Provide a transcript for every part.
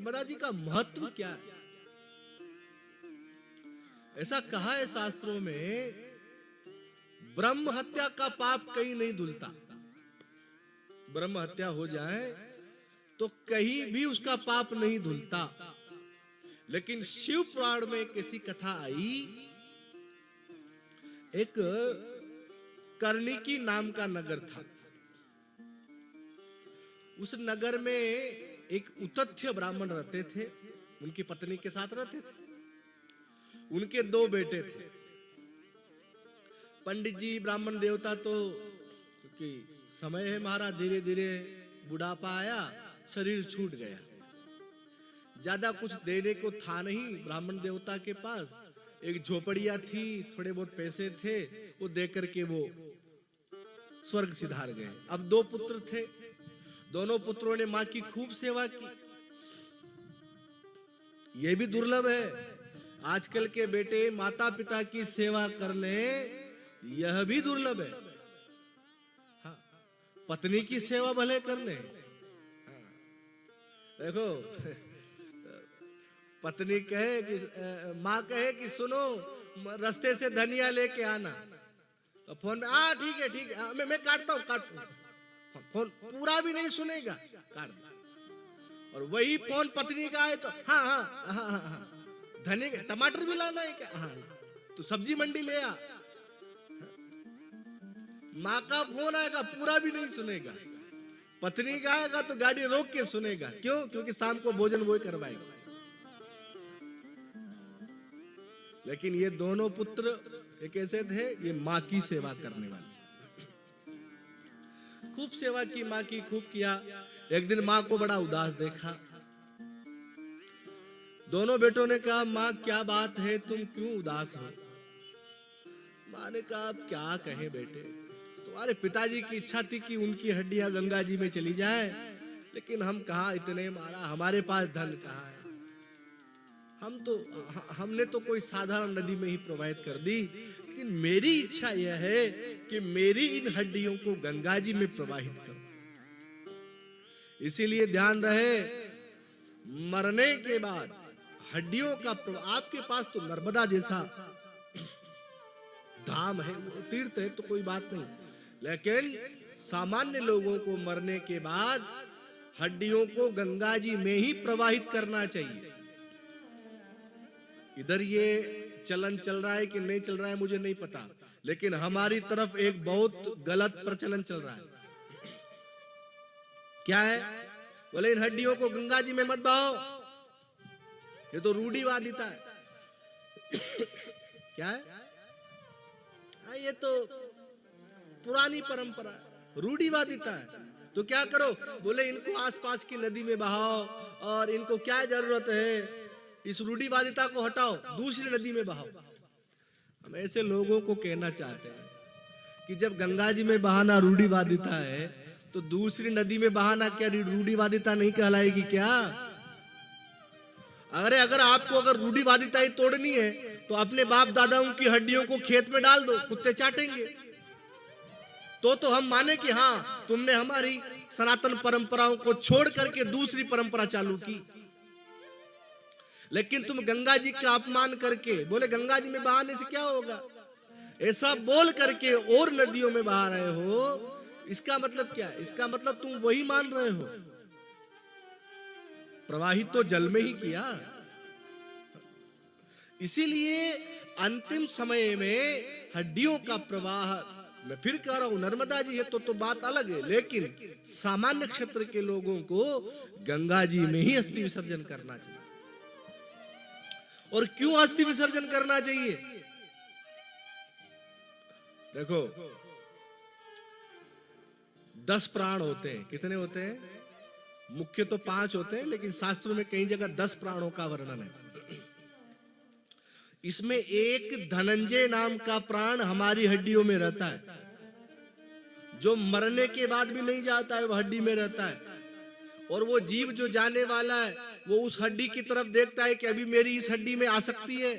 नर्मदा जी का महत्व क्या है? ऐसा कहा है शास्त्रों में, ब्रह्म हत्या का पाप कहीं नहीं धुलता। ब्रह्म हत्या हो जाए तो कहीं भी उसका पाप नहीं धुलता। लेकिन शिव पुराण में एक ऐसी कथा आई, एक कर्णिकी नाम का नगर था। उस नगर में एक उतथ्य ब्राह्मण रहते थे, उनकी पत्नी के साथ रहते थे। उनके 2 बेटे थे। पंडित जी ब्राह्मण देवता तो, क्योंकि समय है महाराज, धीरे धीरे बुढ़ापा आया, शरीर छूट गया, ज्यादा कुछ देने को था नहीं ब्राह्मण देवता के पास। एक झोपड़िया थी, थोड़े बहुत पैसे थे, वो देकर के वो स्वर्ग सिधार गए। अब 2 पुत्र थे, दोनों पुत्रों ने माँ की खूब सेवा की। यह भी दुर्लभ है, आजकल के बेटे माता पिता की सेवा कर ले, यह भी दुर्लभ है। हाँ, पत्नी की सेवा भले कर ले। हाँ, देखो पत्नी कहे कि माँ कहे कि सुनो रास्ते से धनिया लेके आना, तो फोन में ठीक है ठीक है, मैं काटता हूँ। फोन पूरा भी नहीं सुनेगा, काट दे। और वही फोन पत्नी का आए तो हाँ, धनिया टमाटर भी लाना है क्या? हाँ, तो सब्जी मंडी ले आ। माँ का फोन आएगा, पूरा भी नहीं सुनेगा। पत्नी का आएगा तो गाड़ी रोक के सुनेगा। क्यों? क्योंकि शाम को भोजन वही करवाएगा। लेकिन ये दोनों पुत्र एक ऐसे थे, ये माँ की सेवा करने वाले, खूब सेवा की, माँ की खूब किया। एक दिन माँ को बड़ा उदास देखा। दोनों बेटों ने कहा, माँ क्या बात है, तुम क्यों उदास हो? माँ ने कहा, अब क्या कहें बेटे, तुम्हारे पिताजी की इच्छा थी कि उनकी हड्डियां गंगा जी में चली जाए, लेकिन हम कहाँ इतने मारा, हमारे पास धन कहाँ है। हमने तो कोई साधारण नदी में ही प्रवाहित कर दी, लेकिन मेरी इच्छा यह है कि मेरी इन हड्डियों को गंगा जी में प्रवाहित करो। इसीलिए ध्यान रहे, मरने के बाद हड्डियों का आपके पास तो नर्मदा जैसा धाम है, वो तीर्थ है, तो कोई बात नहीं। लेकिन सामान्य लोगों को मरने के बाद हड्डियों को गंगा जी में ही प्रवाहित करना चाहिए। इधर ये चलन चल रहा है कि नहीं चल रहा है मुझे नहीं पता, लेकिन हमारी तरफ एक बहुत गलत प्रचलन चल रहा है। क्या है? बोले इन हड्डियों को गंगा जी में मत बहाओ, ये तो रूढ़िवादिता है। क्या है? ये तो पुरानी परंपरा है, रूढ़िवादिता है। तो क्या करो? बोले इनको आसपास की नदी में बहाओ, और इनको क्या जरूरत है, इस रूढ़िवादिता को हटाओ, दूसरी नदी में बहाओ। हम ऐसे लोगों को कहना चाहते हैं कि जब गंगा जी में बहाना रूढ़िवादिता है, तो दूसरी नदी में बहाना क्या रूढ़िवादिता नहीं कहलाएगी क्या? अगर आपको रूढ़िवादिता ही तोड़नी है, तो अपने बाप दादाओं की हड्डियों को खेत में डाल दो, कुत्ते चाटेंगे। तो हम माने कि हाँ, तुमने हमारी सनातन परंपराओं को छोड़ करके दूसरी परंपरा चालू की। लेकिन तुम गंगा जी का अपमान करके बोले गंगा जी में बहाने से क्या होगा, ऐसा बोल करके और नदियों में बहा रहे हो, इसका मतलब क्या है? इसका मतलब तुम वही मान रहे हो, प्रवाहित तो जल में ही किया। इसीलिए अंतिम समय में हड्डियों का प्रवाह, मैं फिर कह रहा हूं, नर्मदा जी है तो बात अलग है, लेकिन सामान्य क्षेत्र के लोगों को गंगा जी में ही अस्थि विसर्जन करना चाहिए। और क्यों अस्थि विसर्जन करना चाहिए? देखो, 10 प्राण होते हैं। कितने होते हैं? मुख्य तो 5 होते हैं, लेकिन शास्त्रों में कई जगह 10 प्राणों का वर्णन है। इसमें एक धनंजय नाम का प्राण हमारी हड्डियों में रहता है, जो मरने के बाद भी नहीं जाता है, वो हड्डी में रहता है। और वो जीव जो जाने वाला है, वो उस हड्डी की तरफ देखता है कि अभी मेरी इस हड्डी में आ सकती है,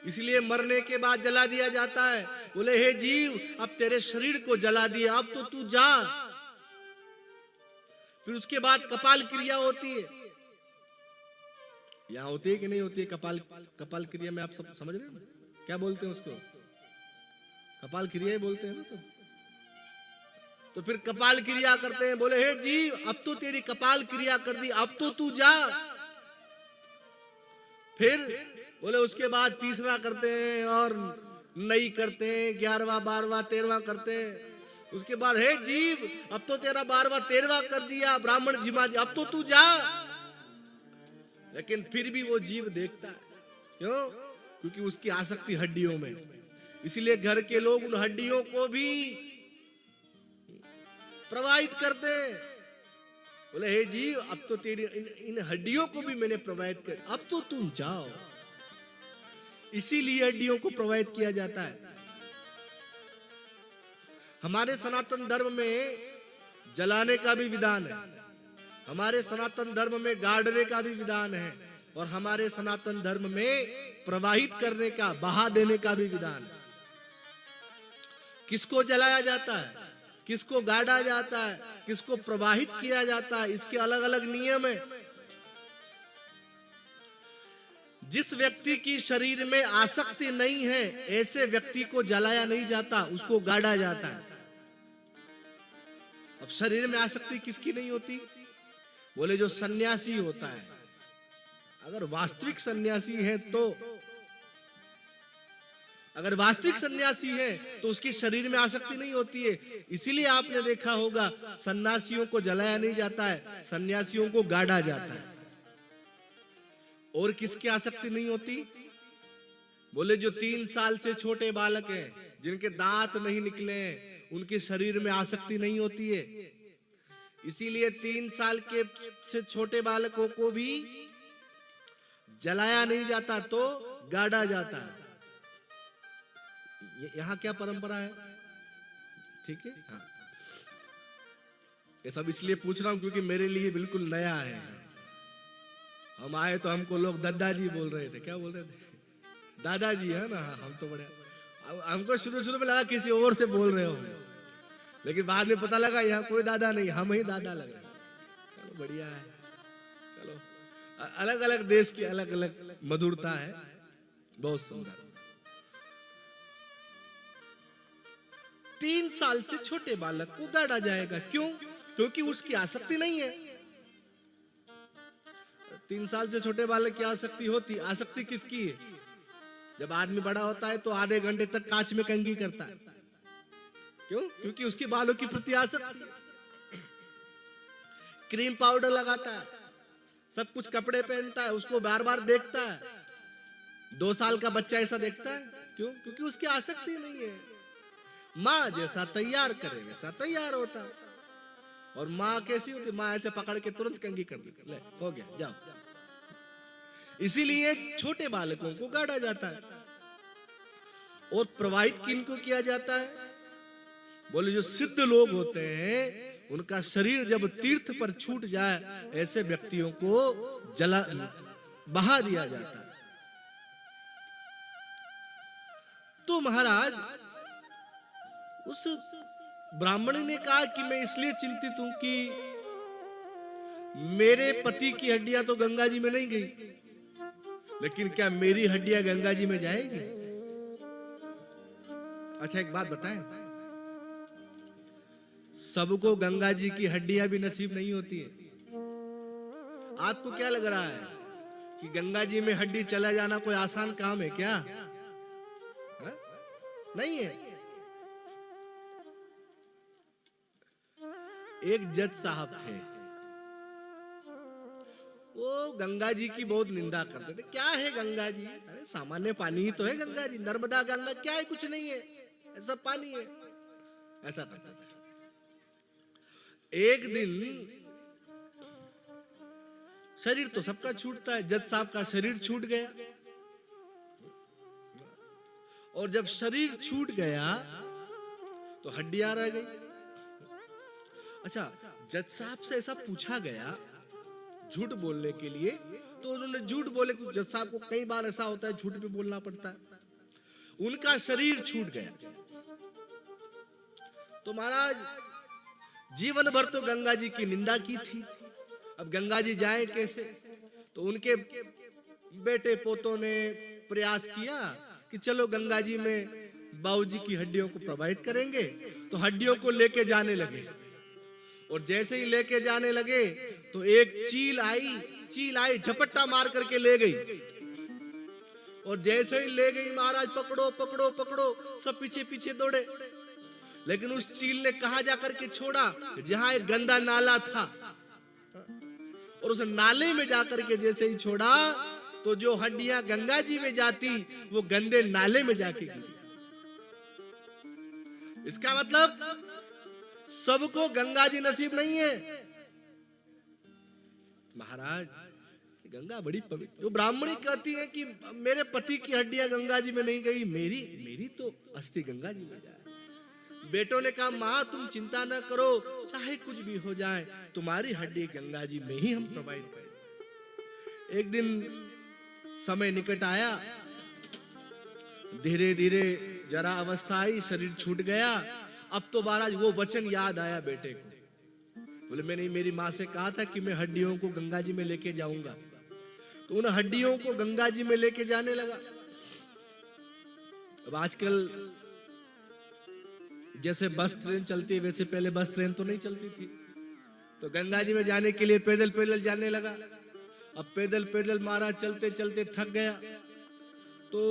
इसलिए मरने के बाद जला दिया जाता है। बोले हे जीव, अब तेरे शरीर को जला दिया, अब तो तू जा। फिर उसके बाद कपाल क्रिया होती है, यहाँ होती है कि नहीं होती है कपाल कपाल क्रिया में? आप सब समझ रहे हैं क्या बोलते हैं उसको? कपाल क्रिया ही बोलते हैं ना सब। तो फिर कपाल क्रिया करते हैं, बोले हे जीव अब तो तेरी कपाल क्रिया कर दी, अब तो तू जा। फिर बोले उसके बाद तीसरा करते हैं और नई करते हैं, 11वां 12वां 13वां करते हैं। उसके बाद हे जीव अब तो तेरा 12वां 13वां कर दिया, ब्राह्मण जिमा जी अब तो तू जा। लेकिन फिर भी वो जीव देखता है, क्यों? क्योंकि उसकी आसक्ति हड्डियों में। इसलिए घर के लोग उन हड्डियों को भी प्रवाहित करते हैं। बोले हे जीव अब तो तेरी इन हड्डियों को भी मैंने प्रवाहित कर, अब तो तुम जाओ। इसीलिए हड्डियों को प्रवाहित किया जाता है। हमारे सनातन धर्म में जलाने का भी विधान है, हमारे सनातन धर्म में गाड़ने का भी विधान है, और हमारे सनातन धर्म में प्रवाहित करने का, बहा देने का भी विधान है। किसको जलाया जाता है, किसको गाड़ा जाता है, किसको प्रवाहित किया जाता है, इसके अलग अलग नियम है। जिस व्यक्ति की शरीर में आसक्ति नहीं है ऐसे व्यक्ति को जलाया नहीं जाता, उसको गाड़ा जाता है। अब शरीर में आसक्ति किसकी नहीं होती? बोले जो सन्यासी होता है। अगर वास्तविक सन्यासी है तो, अगर वास्तविक सन्यासी है तो उसकी शरीर में आसक्ति नहीं होती है। इसीलिए आपने देखा होगा सन्यासियों को जलाया नहीं जाता है, सन्यासियों को गाड़ा जाता है। और किसकी आसक्ति नहीं होती? बोले जो 3 साल से छोटे बालक हैं, जिनके दांत नहीं निकले हैं, उनके शरीर में आसक्ति नहीं होती है। इसीलिए 3 साल के से छोटे बालकों को भी जलाया नहीं जाता तो गाड़ा जाता है। यहाँ क्या परंपरा है? ठीक है, हाँ। ये सब इसलिए पूछ रहा हूं क्योंकि मेरे लिए बिल्कुल नया है। हम आए तो हमको लोग दादाजी बोल रहे थे। क्या बोल रहे थे? दादाजी है ना। हम तो बड़े, हमको शुरू में लगा किसी और से बोल रहे हो, लेकिन बाद में पता लगा यहाँ कोई दादा नहीं, हम ही दादा लगे। चलो बढ़िया है। चलो अलग अलग देश की अलग अलग मधुरता है, बहुत सुंदर। 3 साल से छोटे बालक को गाड़ा जाएगा। क्यों? क्योंकि उसकी आसक्ति नहीं है। 3 साल से छोटे बालक की आसक्ति होती। आसक्ति किसकी है? जब आदमी बड़ा होता है तो आधे घंटे तक कांच में कंघी करता है। क्यों? क्योंकि उसके बालों की प्रति आसक्ति। क्रीम पाउडर लगाता है, सब कुछ कपड़े पहनता है, उसको बार बार देखता है। 2 साल का बच्चा ऐसा देखता है। क्यों? क्योंकि उसकी आसक्ति नहीं है। माँ जैसा तैयार करे वैसा तैयार होता है। और माँ कैसी होती? माँ ऐसे पकड़ के तुरंत कंघी कर दी, ले हो गया जाओ। इसीलिए छोटे बालकों को गाड़ा जाता है। और प्रवाहित किनको किया जाता है? बोले जो सिद्ध लोग होते हैं, उनका शरीर जब तीर्थ पर छूट जाए ऐसे व्यक्तियों को जला बहा दिया जाता है। तो महाराज उस ब्राह्मणी ने कहा कि मैं इसलिए चिंतित हूं कि मेरे पति की हड्डियां तो गंगा जी में नहीं गई, लेकिन क्या मेरी हड्डियां गंगा जी में जाएगी? अच्छा एक बात बताएं, सबको गंगा जी की हड्डियां भी नसीब नहीं होती है। आपको क्या लग रहा है कि गंगा जी में हड्डी चला जाना कोई आसान काम है क्या? हा? नहीं है। एक जज साहब थे, वो गंगा जी की बहुत निंदा करते थे। क्या है गंगा जी? अरे सामान्य पानी ही तो है गंगा जी, नर्मदा गंगा क्या है? कुछ नहीं है, ऐसा पानी है, ऐसा करते थे। एक दिन शरीर तो सबका छूटता है, जज साहब का शरीर छूट गया। और जब शरीर छूट गया तो हड्डियां रह गई। अच्छा, जज साहब से ऐसा पूछा गया झूठ बोलने के लिए, तो उन्होंने झूठ बोले। जज साहब को कई बार ऐसा होता है झूठ भी बोलना पड़ता है। उनका शरीर छूट गया तो महाराज जीवन भर तो गंगा जी की निंदा की थी। अब गंगा जी जाए कैसे? तो उनके बेटे पोतों ने प्रयास किया कि चलो गंगा जी में बाबूजी की हड्डियों को प्रवाहित करेंगे, तो हड्डियों को लेके जाने लगे। और जैसे ही लेके जाने लगे तो एक चील आई झपट्टा मार करके ले गई। और जैसे ही ले गई महाराज पकड़ो पकड़ो पकड़ो, सब पीछे पीछे दौड़े। लेकिन उस चील ने कहां जाकर के छोड़ा, जहां एक गंदा नाला था, और उस नाले में जाकर के जैसे ही छोड़ा तो जो हड्डियां गंगा जी में जाती वो गंदे नाले में जाके गिरी। इसका मतलब सबको गंगा जी नसीब नहीं है महाराज। गंगा बड़ी पवित्र। वो ब्राह्मणी कहती है कि मेरे पति की हड्डियां गंगा जी में नहीं गई, मेरी तो अस्थि गंगा जी में जाए। बेटों ने कहा माँ तुम चिंता न करो, चाहे कुछ भी हो जाए तुम्हारी हड्डी गंगा जी में ही हम प्रवाहित करें। एक दिन समय निकट आया, धीरे धीरे जरा अवस्था आई, शरीर छूट गया। अब तो महाराज वो वचन याद आया बेटे को। बोले मैंने मेरी माँ से कहा था कि मैं हड्डियों को गंगा जी में लेके जाऊंगा, तो उन हड्डियों को गंगा जी में लेके जाने लगा। अब आजकल जैसे बस ट्रेन चलती है वैसे पहले बस ट्रेन तो नहीं चलती थी, तो गंगा जी में जाने के लिए पैदल पैदल जाने लगा। अब पैदल पैदल महाराज चलते चलते थक गया, तो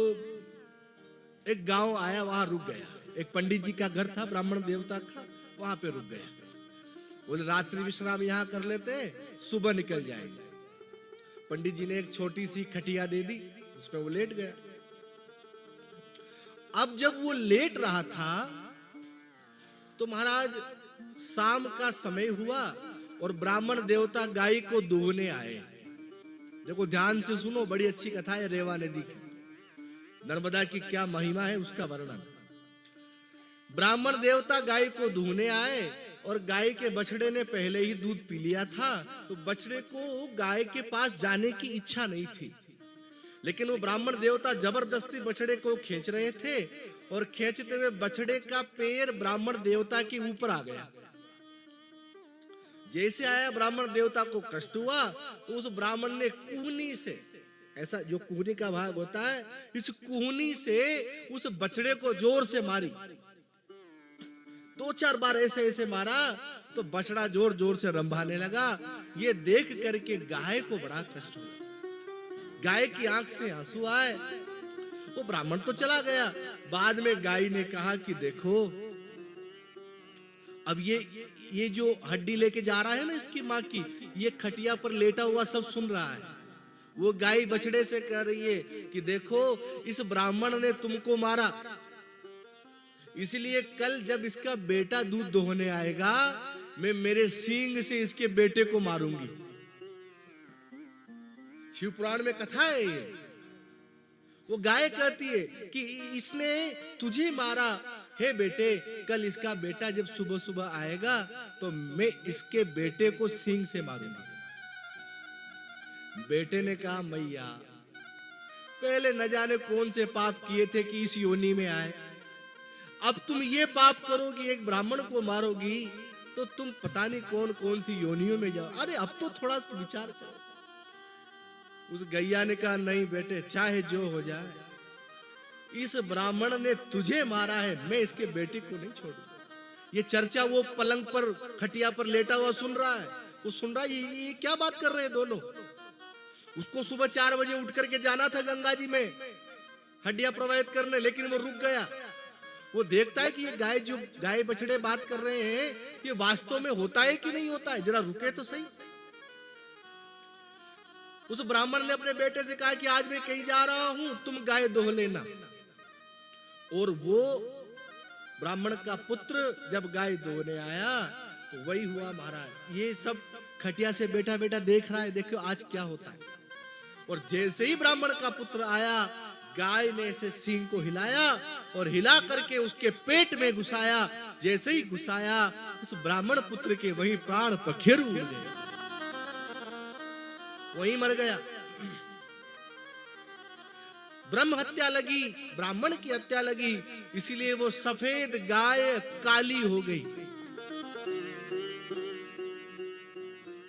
एक गांव आया, वहां रुक गया। एक पंडित जी का घर था, ब्राह्मण देवता का, वहां पे रुक गया। बोले रात्रि विश्राम यहाँ कर लेते, सुबह निकल जाएंगे। पंडित जी ने एक छोटी सी खटिया दे दी, उसमें वो लेट गया। अब जब वो लेट रहा था तो महाराज शाम का समय हुआ और ब्राह्मण देवता गाय को दूहने आए। देखो ध्यान से सुनो, बड़ी अच्छी कथा है रेवा नदी की। नर्मदा की क्या महिमा है उसका वर्णन। ब्राह्मण देवता गाय को दूहने आए और गाय के बछड़े ने पहले ही दूध पी लिया था, तो बछड़े को गाय के पास जाने की इच्छा नहीं थी। लेकिन वो ब्राह्मण देवता जबरदस्ती बछड़े को खींच रहे थे, और खींचते हुए बछड़े का पैर ब्राह्मण देवता के ऊपर आ गया। जैसे आया ब्राह्मण देवता को कष्ट हुआ, तो उस ब्राह्मण ने कुहनी से, ऐसा जो कुहनी का भाग होता है, इस कुहनी से उस बछड़े को जोर से मारी। 2-4 बार ऐसे ऐसे मारा तो बछड़ा जोर जोर से रंभाने लगा। ये देख करके गाय को बड़ा कष्ट हुआ, गाय की आंख से आंसू आए। वो ब्राह्मण तो चला गया। बाद में गाय ने कहा कि देखो अब ये जो हड्डी लेके जा रहा है ना इसकी माँ की, ये खटिया पर लेटा हुआ सब सुन रहा है। वो गाय बछड़े से कह रही है कि देखो इस ब्राह्मण ने तुमको मारा, इसलिए कल जब इसका बेटा दूध दोहने आएगा मैं मेरे सींग से इसके बेटे को मारूंगी। शिव पुराण में कथा है ये। वो गाय कहती है कि इसने तुझे मारा, हे बेटे कल इसका बेटा जब सुबह सुबह आएगा तो मैं इसके बेटे को सींग से मारूंगा। बेटे ने कहा मैया पहले न जाने कौन से पाप किए थे कि इस योनि में आए, अब तुम ये पाप करोगी, एक ब्राह्मण को मारोगी, तो तुम पता नहीं कौन कौन सी योनियों में जाओ। अरे अब तो थोड़ा विचार करो। उस गैया ने कहा नहीं बेटे चाहे जो हो जाए, इस ब्राह्मण ने तुझे मारा है, मैं इसके बेटे को नहीं छोड़ूंगा। ये चर्चा वो पलंग पर खटिया पर लेटा हुआ सुन रहा है, वो सुन रहा है ये क्या बात कर रहे हैं दोनों। उसको सुबह 4 बजे उठ करके जाना था गंगा जी में हड्डियां प्रवाहित करने, लेकिन वो रुक गया। वो देखता है कि ये गाय बछड़े बात कर रहे हैं, ये वास्तव में होता है कि नहीं होता है, जरा रुके तो सही। उस ब्राह्मण ने अपने बेटे से कहा कि आज मैं कहीं जा रहा हूं, तुम गाय दोह लेना। और वो ब्राह्मण का पुत्र जब गाय दोहने आया तो वही हुआ महाराज। ये सब खटिया से बेटा बेटा देख रहा है, देखो आज क्या होता है। और जैसे ही ब्राह्मण का पुत्र आया, गाय ने ऐसे सींग को हिलाया और हिला करके उसके पेट में घुसाया। जैसे ही घुसाया उस ब्राह्मण पुत्र के वही प्राण पखेरु हो गए, वही मर गया। ब्रह्म हत्या लगी, ब्राह्मण की हत्या लगी, इसीलिए वो सफेद गाय काली हो गई।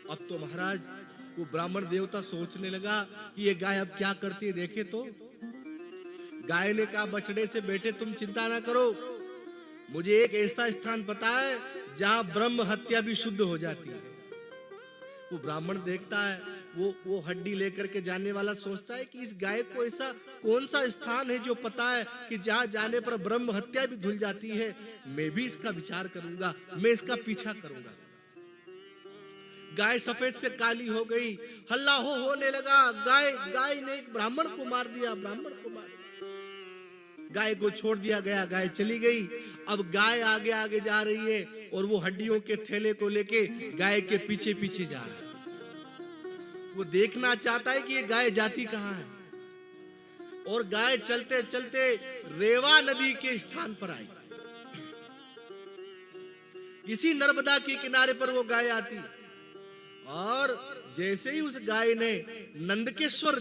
अब तो महाराज वो ब्राह्मण देवता सोचने लगा कि ये गाय अब क्या करती है, देखे तो। गाय ने कहा, बछड़े से बेटे तुम चिंता ना करो, मुझे एक ऐसा स्थान पता है जहां ब्रह्म हत्या भी शुद्ध हो जाती है। वो ब्राह्मण देखता है, वो हड्डी लेकर के जाने वाला सोचता है कि इस गाय को ऐसा कौन सा स्थान है जो पता है कि जहां जाने पर ब्रह्म हत्या भी धुल जाती है। मैं भी इसका विचार करूंगा, मैं इसका पीछा करूंगा। गाय सफेद से काली हो गई, हल्ला होने लगा। गाय ने एक ब्राह्मण को मार दिया, गाय को छोड़ दिया गया, गाय चली गई। अब गाय आगे आगे जा रही है और वो हड्डियों के थैले को लेके गाय के पीछे पीछे जा रहा है। वो देखना चाहता है कि ये गाय जाती कहां है। और गाय चलते चलते रेवा नदी के स्थान पर आई। इसी नर्मदा के किनारे पर वो गाय आती, और जैसे ही उस गाय ने नंदकेश्वर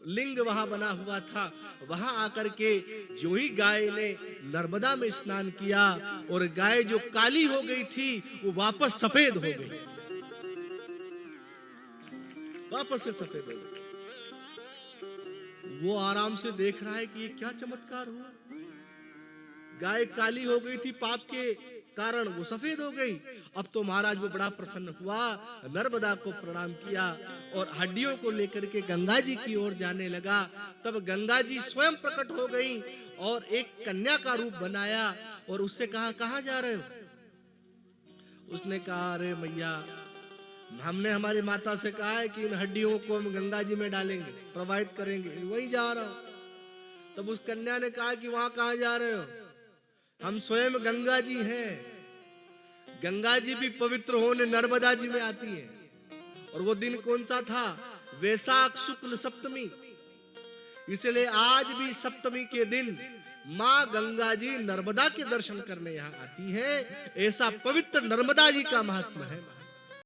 लिंग वहां बना हुआ था, वहां आकर के जो ही गाय ने नर्मदा में स्नान किया, और गाय जो काली हो गई थी वो वापस सफेद हो गई, वापस से सफेद हो गई। वो आराम से देख रहा है कि ये क्या चमत्कार हुआ। गाय काली हो गई थी पाप के कारण, वो सफेद हो गई। अब तो महाराज वो बड़ा प्रसन्न हुआ, नर्मदा को प्रणाम किया और हड्डियों को लेकर के गंगा जी की ओर जाने लगा। तब गंगा जी स्वयं प्रकट हो गई और एक कन्या का रूप बनाया और उससे कहा, कहां जा रहे हो। उसने कहा, अरे मैया, हमने हमारी माता से कहा है कि इन हड्डियों को हम गंगा जी में डालेंगे, प्रवाहित करेंगे, वहीं जा रहा हूं। तब उस कन्या ने कहा कि वहां कहां जा रहे हो, हम स्वयं गंगा जी हैं। गंगा जी भी पवित्र होने नर्मदा जी में आती है। और वो दिन कौन सा था, वैशाख शुक्ल सप्तमी। इसलिए आज भी सप्तमी के दिन माँ गंगा जी नर्मदा के दर्शन करने यहाँ आती है। ऐसा पवित्र नर्मदा जी का महात्मा है।